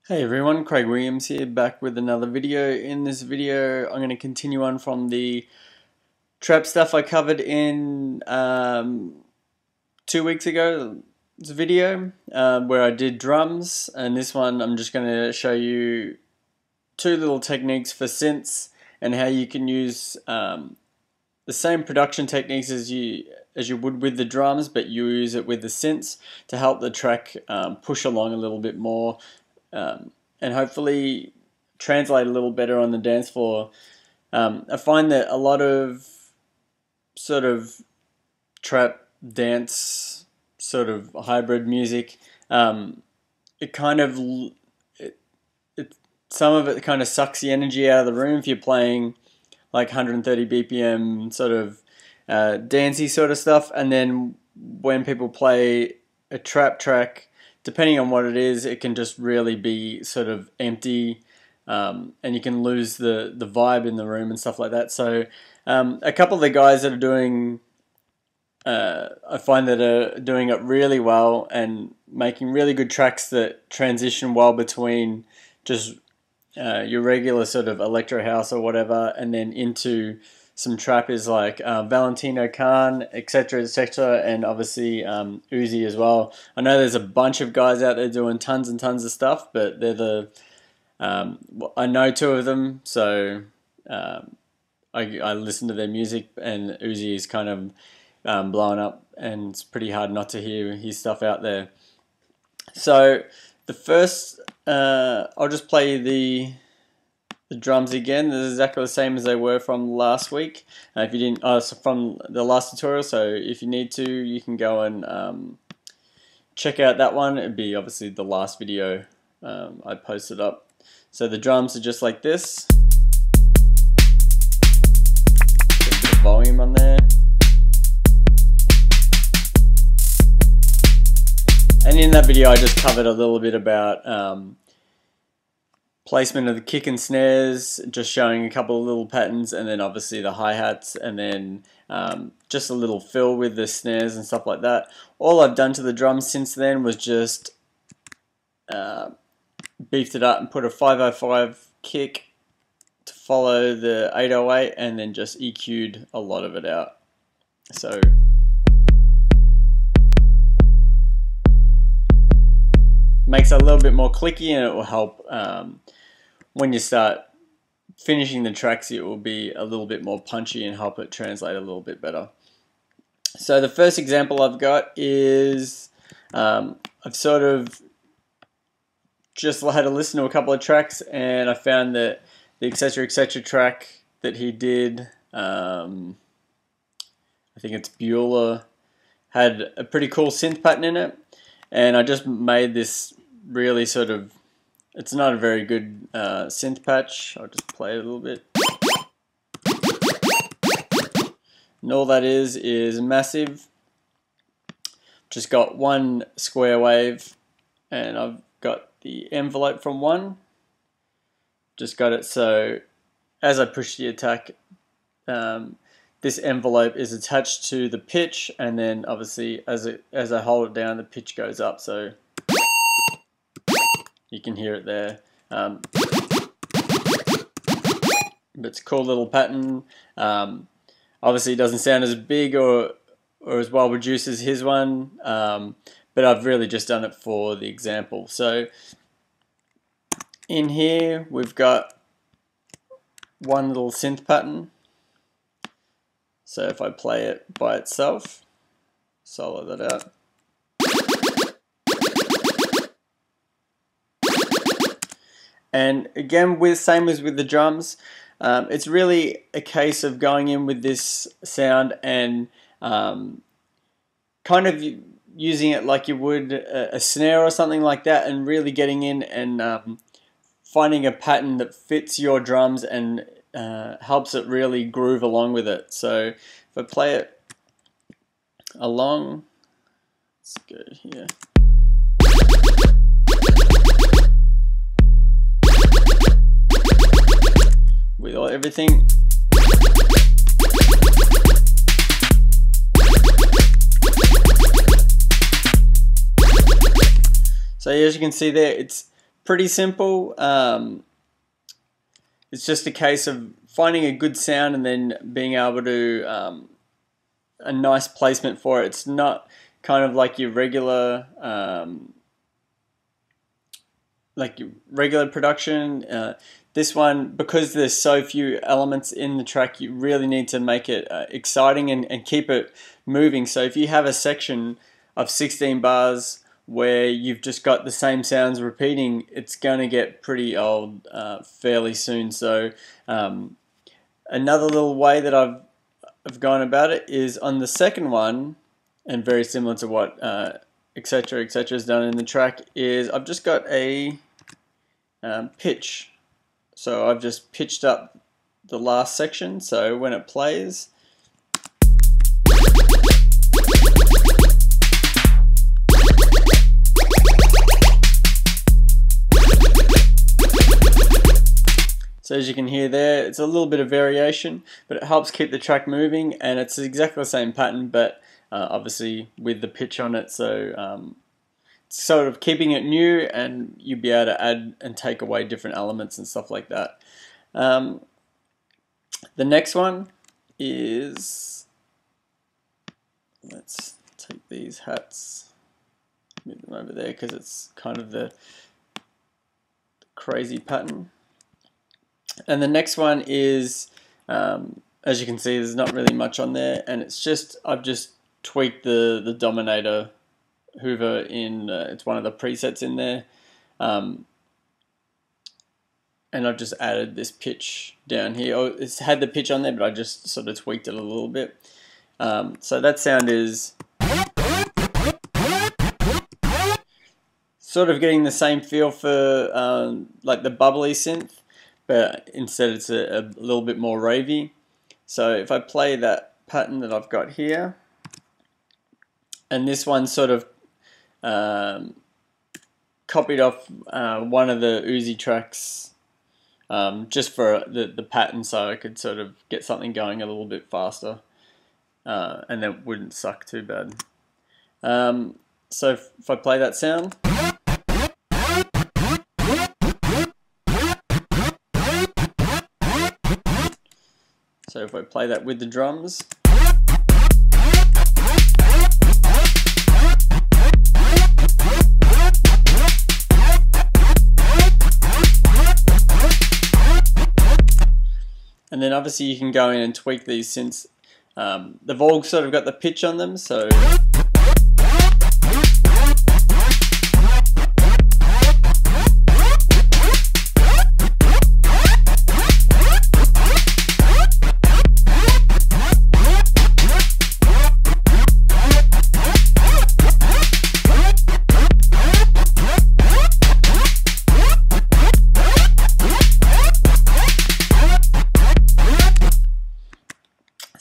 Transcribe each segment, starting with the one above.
Hey everyone, Craig Williams here, back with another video. In this video, I'm going to continue on from the trap stuff I covered in 2 weeks ago. It's a video where I did drums, and this one I'm just going to show you two little techniques for synths and how you can use the same production techniques as you would with the drums, but you use it with the synths to help the track push along a little bit more. And hopefully translate a little better on the dance floor. I find that a lot of sort of trap dance sort of hybrid music, it kind of some of it kind of sucks the energy out of the room if you're playing like 130 BPM sort of dancey sort of stuff, and then when people play a trap track, depending on what it is, it can just really be sort of empty, and you can lose the vibe in the room and stuff like that. So a couple of the guys that are doing, I find that are doing it really well and making really good tracks that transition well between just your regular sort of electro house or whatever, and then into some trap is like Valentino Khan, etc., etc., and obviously Uzi as well. I know there's a bunch of guys out there doing tons and tons of stuff, but they're the I know two of them, so I listen to their music, and Uzi is kind of blowing up, and it's pretty hard not to hear his stuff out there. So the first, I'll just play the drums again. This is exactly the same as they were from last week. If you didn't, so from the last tutorial. So if you need to, you can go and check out that one. It'd be obviously the last video I posted up. So the drums are just like this. Get a bit of volume on there. And in that video, I just covered a little bit about placement of the kick and snares, just showing a couple of little patterns, and then obviously the hi-hats, and then just a little fill with the snares and stuff like that. All I've done to the drums since then was just beefed it up and put a 505 kick to follow the 808, and then just EQ'd a lot of it out. So makes it a little bit more clicky, and it will help when you start finishing the tracks. It will be a little bit more punchy and help it translate a little bit better. So the first example I've got is I've sort of just had to listen to a couple of tracks, and I found that the etc etc track that he did, I think it's Bueller, had a pretty cool synth pattern in it, and I just made this really sort of, it's not a very good synth patch. I'll just play it a little bit. And all that is massive. Just got one square wave, and I've got the envelope from one. Just got it so as I push the attack, this envelope is attached to the pitch, and then obviously as I hold it down, the pitch goes up, so you can hear it there. It's a cool little pattern. Obviously it doesn't sound as big or as well reduced as his one, but I've really just done it for the example. So in here we've got one little synth pattern. So if I play it by itself, solo that out. And again, same as with the drums, it's really a case of going in with this sound and kind of using it like you would a snare or something like that, and really getting in and finding a pattern that fits your drums and helps it really groove along with it. So if I play it along, let's go here. With everything. So as you can see there, it's pretty simple. It's just a case of finding a good sound and then being able to a nice placement for it. It's not kind of like your regular production. This one, because there's so few elements in the track, you really need to make it exciting and keep it moving. So if you have a section of 16 bars where you've just got the same sounds repeating, it's going to get pretty old fairly soon. So another little way that I've gone about it is on the second one, and very similar to what etc. etc. is done in the track, is I've just got a pitch. So I've just pitched up the last section, so when it plays, so as you can hear there, it's a little bit of variation, but it helps keep the track moving, and it's exactly the same pattern, but obviously with the pitch on it, so sort of keeping it new, and you'll be able to add and take away different elements and stuff like that. The next one is, let's take these hats, move them over there because it's kind of the crazy pattern. And the next one is, as you can see, there's not really much on there, and it's just, I've just tweaked the Dominator Hoover in, it's one of the presets in there, and I've just added this pitch down here. Oh, it's had the pitch on there, but I just sort of tweaked it a little bit. So that sound is sort of getting the same feel for like the bubbly synth, but instead it's a little bit more ravey. So if I play that pattern that I've got here, and this one sort of copied off one of the Uzi tracks just for the pattern, so I could sort of get something going a little bit faster, and that wouldn't suck too bad. So if I play that sound, so if I play that with the drums, and then obviously you can go in and tweak these synths. They've all sort of got the pitch on them, so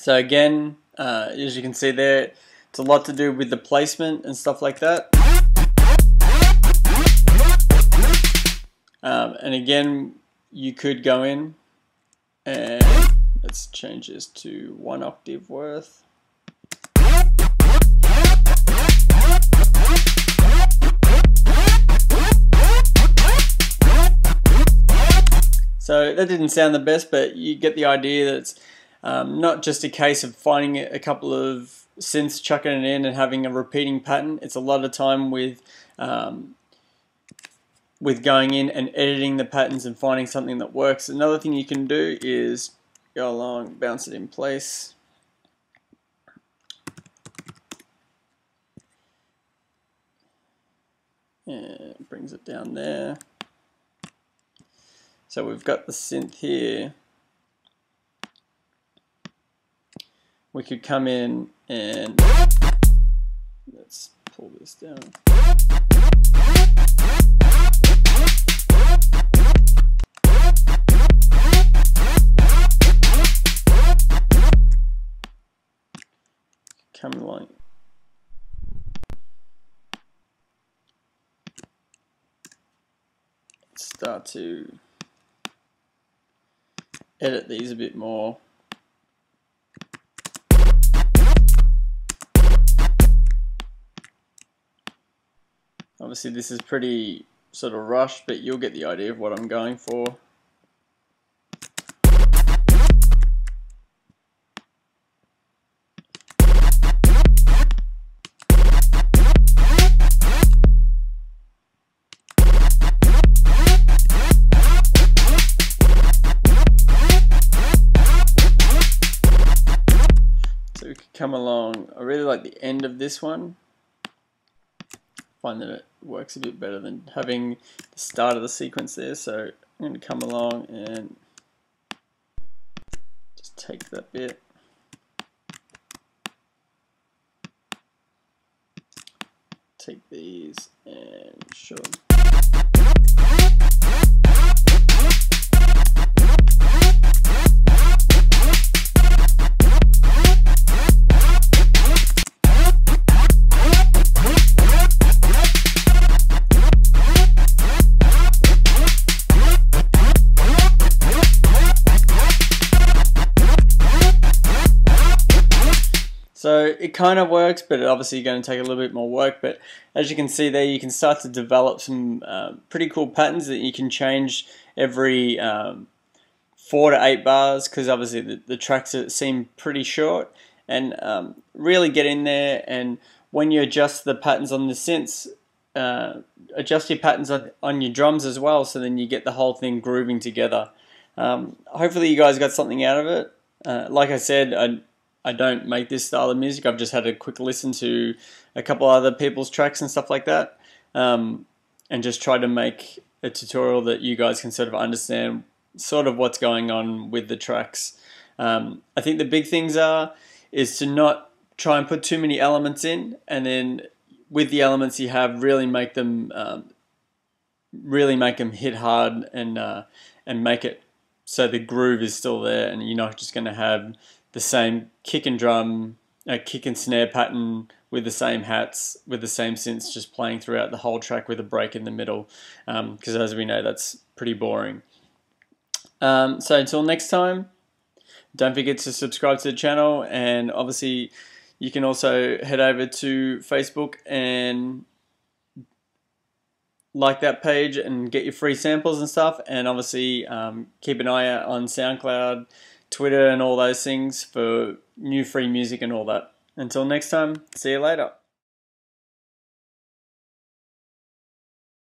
So again, as you can see there, it's a lot to do with the placement and stuff like that. And again, you could go in and let's change this to 1 octave worth. So that didn't sound the best, but you get the idea that it's not just a case of finding a couple of synths, chucking it in and having a repeating pattern. It's a lot of time with going in and editing the patterns and finding something that works. Another thing you can do is go along, bounce it in place. And it brings it down there. So we've got the synth here. We could come in and let's pull this down. Come along. Start to edit these a bit more. Obviously this is pretty sort of rushed, but you'll get the idea of what I'm going for. So we could come along. I really like the end of this one. Find that it works a bit better than having the start of the sequence there. So I'm going to come along and just take that bit. Take these and shove. So it kind of works, but it obviously going to take a little bit more work. But as you can see there, you can start to develop some pretty cool patterns that you can change every 4 to 8 bars, because obviously the tracks seem pretty short, and really get in there. And when you adjust the patterns on the synths, adjust your patterns on your drums as well, so then you get the whole thing grooving together. Hopefully you guys got something out of it. Like I said, I don't make this style of music. I've just had a quick listen to a couple other people's tracks and stuff like that, and just try to make a tutorial that you guys can sort of understand sort of what's going on with the tracks. I think the big things is to not try and put too many elements in, and then with the elements you have, really make them hit hard, and make it so the groove is still there, and you're not just going to have the same kick and snare pattern with the same hats, with the same synths just playing throughout the whole track with a break in the middle, because as we know, that's pretty boring. So until next time, don't forget to subscribe to the channel, and obviously you can also head over to Facebook and like that page and get your free samples and stuff, and obviously keep an eye out on SoundCloud, Twitter and all those things for new free music and all that. Until next time, see you later.